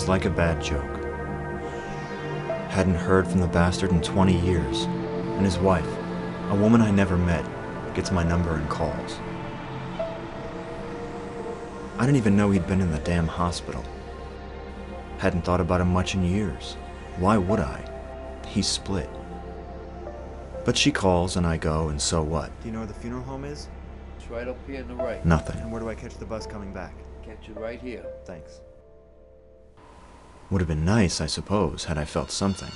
was like a bad joke. Hadn't heard from the bastard in 20 years, and his wife, a woman I never met, gets my number and calls. I didn't even know he'd been in the damn hospital. Hadn't thought about him much in years. Why would I? He's split. But she calls and I go, and so what? Do you know where the funeral home is? It's right up here on the right. Nothing. And where do I catch the bus coming back? Catch it right here. Thanks. Would have been nice, I suppose, had I felt something.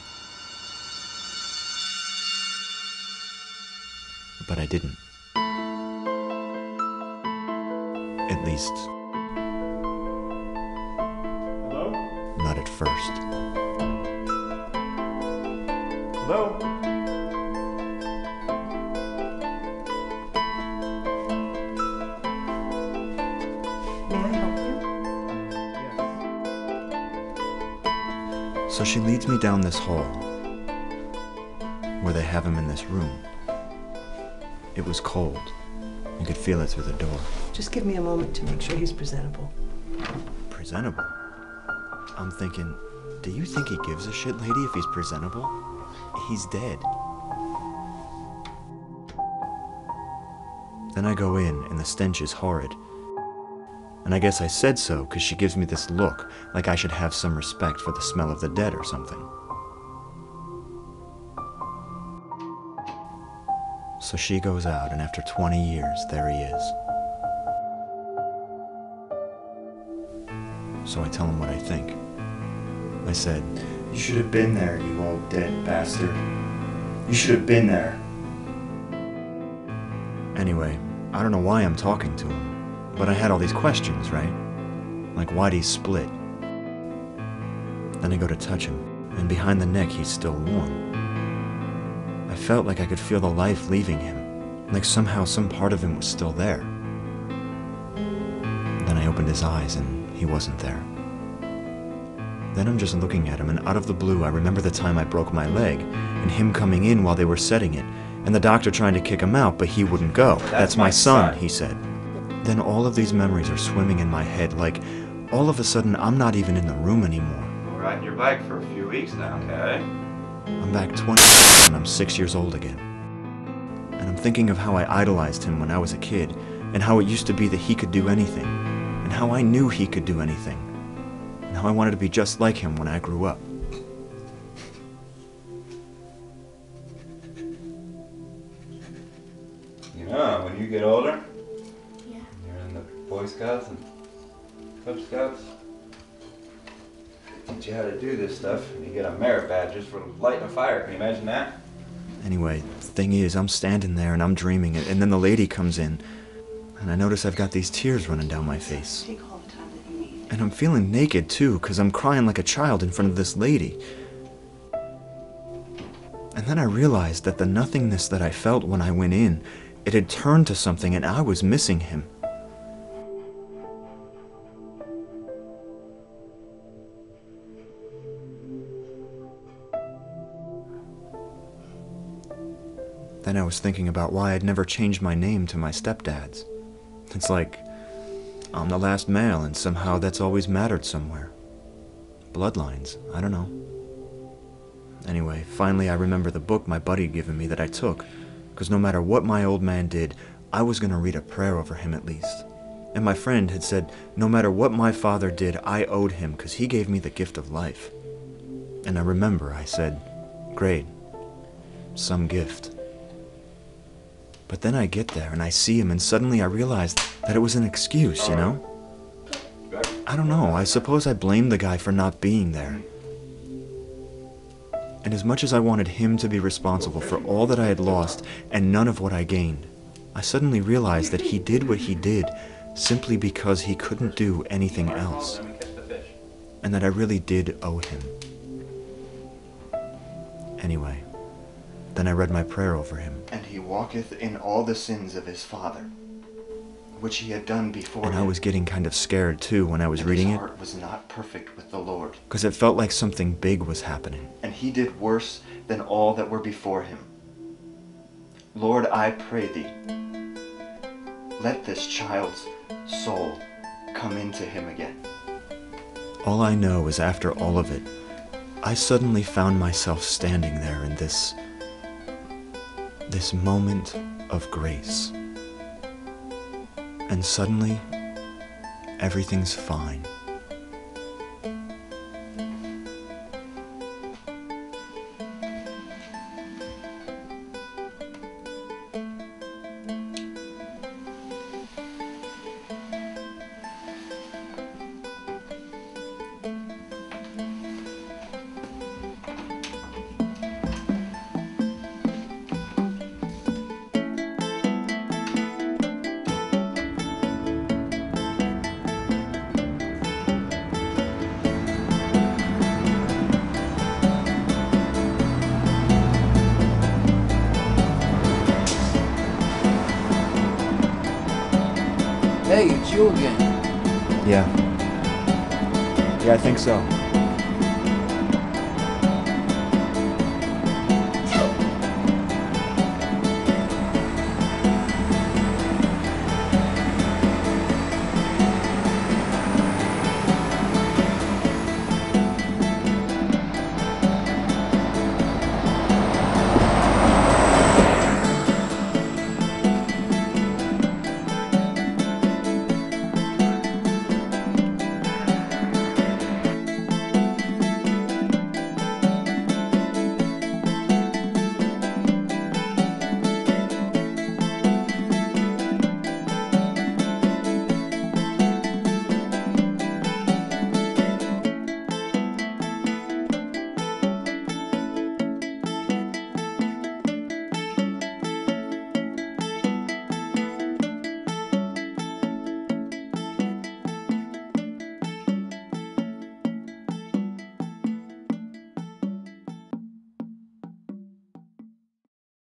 But I didn't. At least, Hello? not at first. Hello? May I help you? Yes. So she leads me down this hall, where they have him in this room. It was cold. You could feel it through the door. Just give me a moment to make sure he's presentable. Presentable? I'm thinking, do you think he gives a shit, lady, if he's presentable? He's dead. Then I go in, and the stench is horrid. And I guess I said so, because she gives me this look, like I should have some respect for the smell of the dead or something. So she goes out, and after 20 years, there he is. So I tell him what I think. I said, "You should have been there, you old dead bastard. You should have been there." Anyway, I don't know why I'm talking to him, but I had all these questions, right? Like, why'd he split? Then I go to touch him, and behind the neck he's still warm. I felt like I could feel the life leaving him, like somehow some part of him was still there. Then I opened his eyes, and he wasn't there. Then I'm just looking at him, and out of the blue I remember the time I broke my leg, and him coming in while they were setting it, and the doctor trying to kick him out, but he wouldn't go. "That's my son," he said. Then all of these memories are swimming in my head, like all of a sudden I'm not even in the room anymore. We're riding your bike for a few weeks now, okay? I'm back 20 and I'm 6 years old again. And I'm thinking of how I idolized him when I was a kid, and how it used to be that he could do anything, and how I knew he could do anything, and how I wanted to be just like him when I grew up. You know, when you get older, Yeah. you're in the Boy Scouts and Cub Scouts, they teach you how to do this stuff, and you get a merit badge just for lighting a fire. Can you imagine that? Anyway, the thing is, I'm standing there and I'm dreaming it, and then the lady comes in, and I notice I've got these tears running down my face. Take all the time that you need. And I'm feeling naked too, because I'm crying like a child in front of this lady. And then I realized that the nothingness that I felt when I went in, it had turned to something, and I was missing him. Then I was thinking about why I'd never changed my name to my stepdad's. It's like I'm the last male, and somehow that's always mattered somewhere. Bloodlines, I don't know. Anyway, finally I remember the book my buddy had given me that I took, because no matter what my old man did, I was going to read a prayer over him at least. And my friend had said, no matter what my father did, I owed him, because he gave me the gift of life. And I remember I said, great, some gift. But then I get there and I see him, and suddenly I realize that it was an excuse, you know? I don't know, I suppose I blamed the guy for not being there. And as much as I wanted him to be responsible for all that I had lost and none of what I gained, I suddenly realized that he did what he did simply because he couldn't do anything else. And that I really did owe him. Anyway, then I read my prayer over him. "And he walketh in all the sins of his father, which he had done before." And I was getting kind of scared too when I was reading it. "His heart was not perfect with the Lord, because it felt like something big was happening. And he did worse than all that were before him. Lord, I pray thee, let this child's soul come into him again." All I know is after all of it, I suddenly found myself standing there in this moment of grace. And suddenly, everything's fine. Hey, it's you again. Yeah. Yeah, I think so.